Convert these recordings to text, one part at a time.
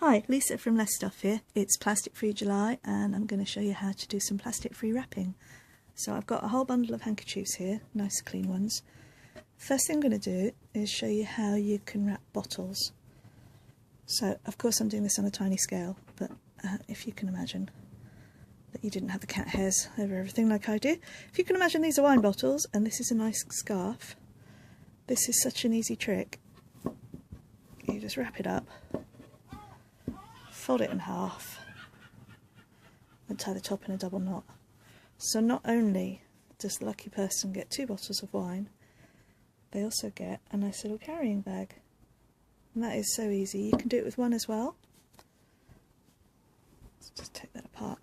Hi, Lisa from Less Stuff here. It's Plastic Free July and I'm going to show you how to do some plastic free wrapping. So I've got a whole bundle of handkerchiefs here, nice clean ones. First thing I'm going to do is show you how you can wrap bottles. So of course I'm doing this on a tiny scale, but if you can imagine that you didn't have the cat hairs over everything like I do. If you can imagine these are wine bottles and this is a nice scarf, this is such an easy trick. You just wrap it up, fold it in half and tie the top in a double knot. So not only does the lucky person get 2 bottles of wine, they also get a nice little carrying bag. And that is so easy. You can do it with one as well. Let's just take that apart.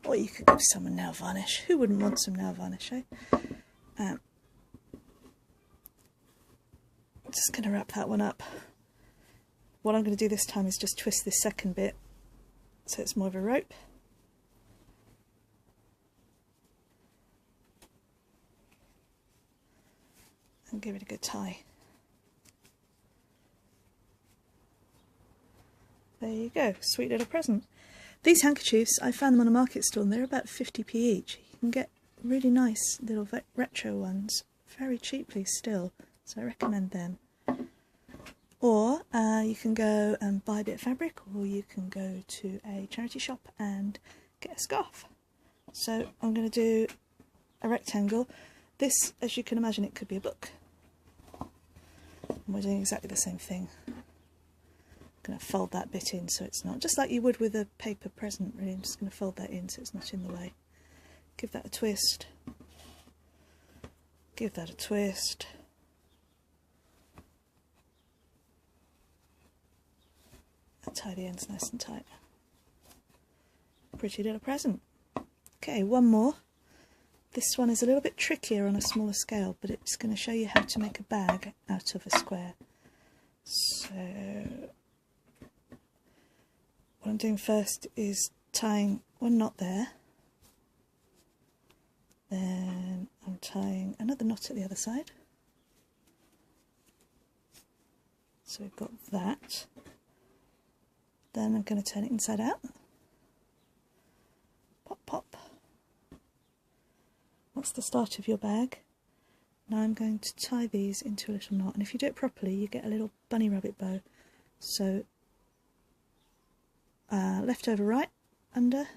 Or you could give someone nail varnish. Who wouldn't want some nail varnish, eh? I'm just going to wrap that one up. What I'm going to do this time is just twist this second bit so it's more of a rope. And give it a good tie. There you go, sweet little present. These handkerchiefs, I found them on a market stall and they're about 50p each. You can get really nice little retro ones very cheaply still, so I recommend them. Or you can go and buy a bit of fabric, or you can go to a charity shop and get a scarf. So I'm going to do a rectangle. This, as you can imagine, it could be a book. And we're doing exactly the same thing. I'm going to fold that bit in so it's not, just like you would with a paper present really, I'm just going to fold that in so it's not in the way. Give that a twist. Give that a twist. And tie the ends nice and tight. Pretty little present. Okay, one more. This one is a little bit trickier on a smaller scale, but it's going to show you how to make a bag out of a square. So what I'm doing first is tying one knot there, then I'm tying another knot at the other side. So we've got that. Then I'm going to turn it inside out. Pop, pop. That's the start of your bag. Now I'm going to tie these into a little knot, and if you do it properly you get a little bunny rabbit bow. So left over right, under,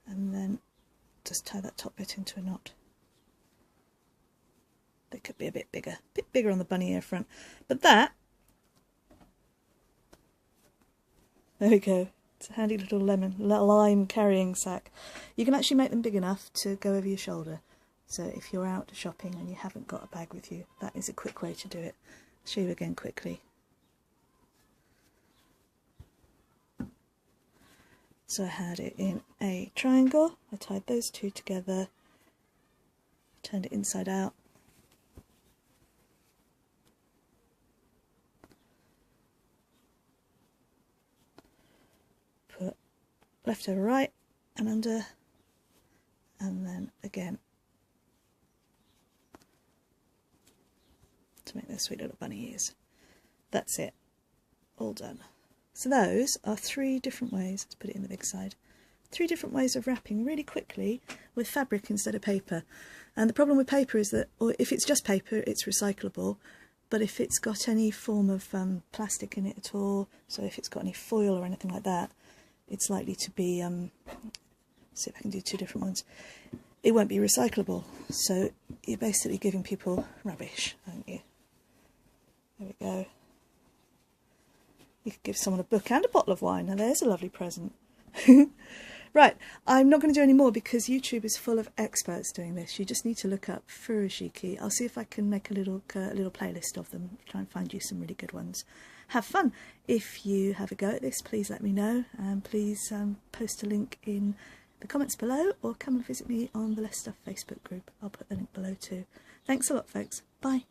and then just tie that top bit into a knot. They could be a bit bigger on the bunny ear front, but that, there we go. It's a handy little lime carrying sack. You can actually make them big enough to go over your shoulder. So if you're out shopping and you haven't got a bag with you, that is a quick way to do it. I'll show you again quickly. So I had it in a triangle. I tied those two together, turned it inside out. Put left over right and under, and then again to make those sweet little bunny ears. That's it, all done. So those are 3 different ways, let's put it in the big side, 3 different ways of wrapping really quickly with fabric instead of paper. And the problem with paper is that, or if it's just paper, it's recyclable, but if it's got any form of plastic in it at all, so if it's got any foil or anything like that, it's likely to be, see if I can do 2 different ones, it won't be recyclable. So you're basically giving people rubbish, aren't you? There we go. You could give someone a book and a bottle of wine. Now there's a lovely present. Right, I'm not going to do any more because YouTube is full of experts doing this. You just need to look up Furoshiki. I'll see if I can make a little playlist of them, try and find you some really good ones. Have fun. If you have a go at this, please let me know, and please post a link in the comments below, or come and visit me on the Less Stuff Facebook group. I'll put the link below too. Thanks a lot, folks. Bye.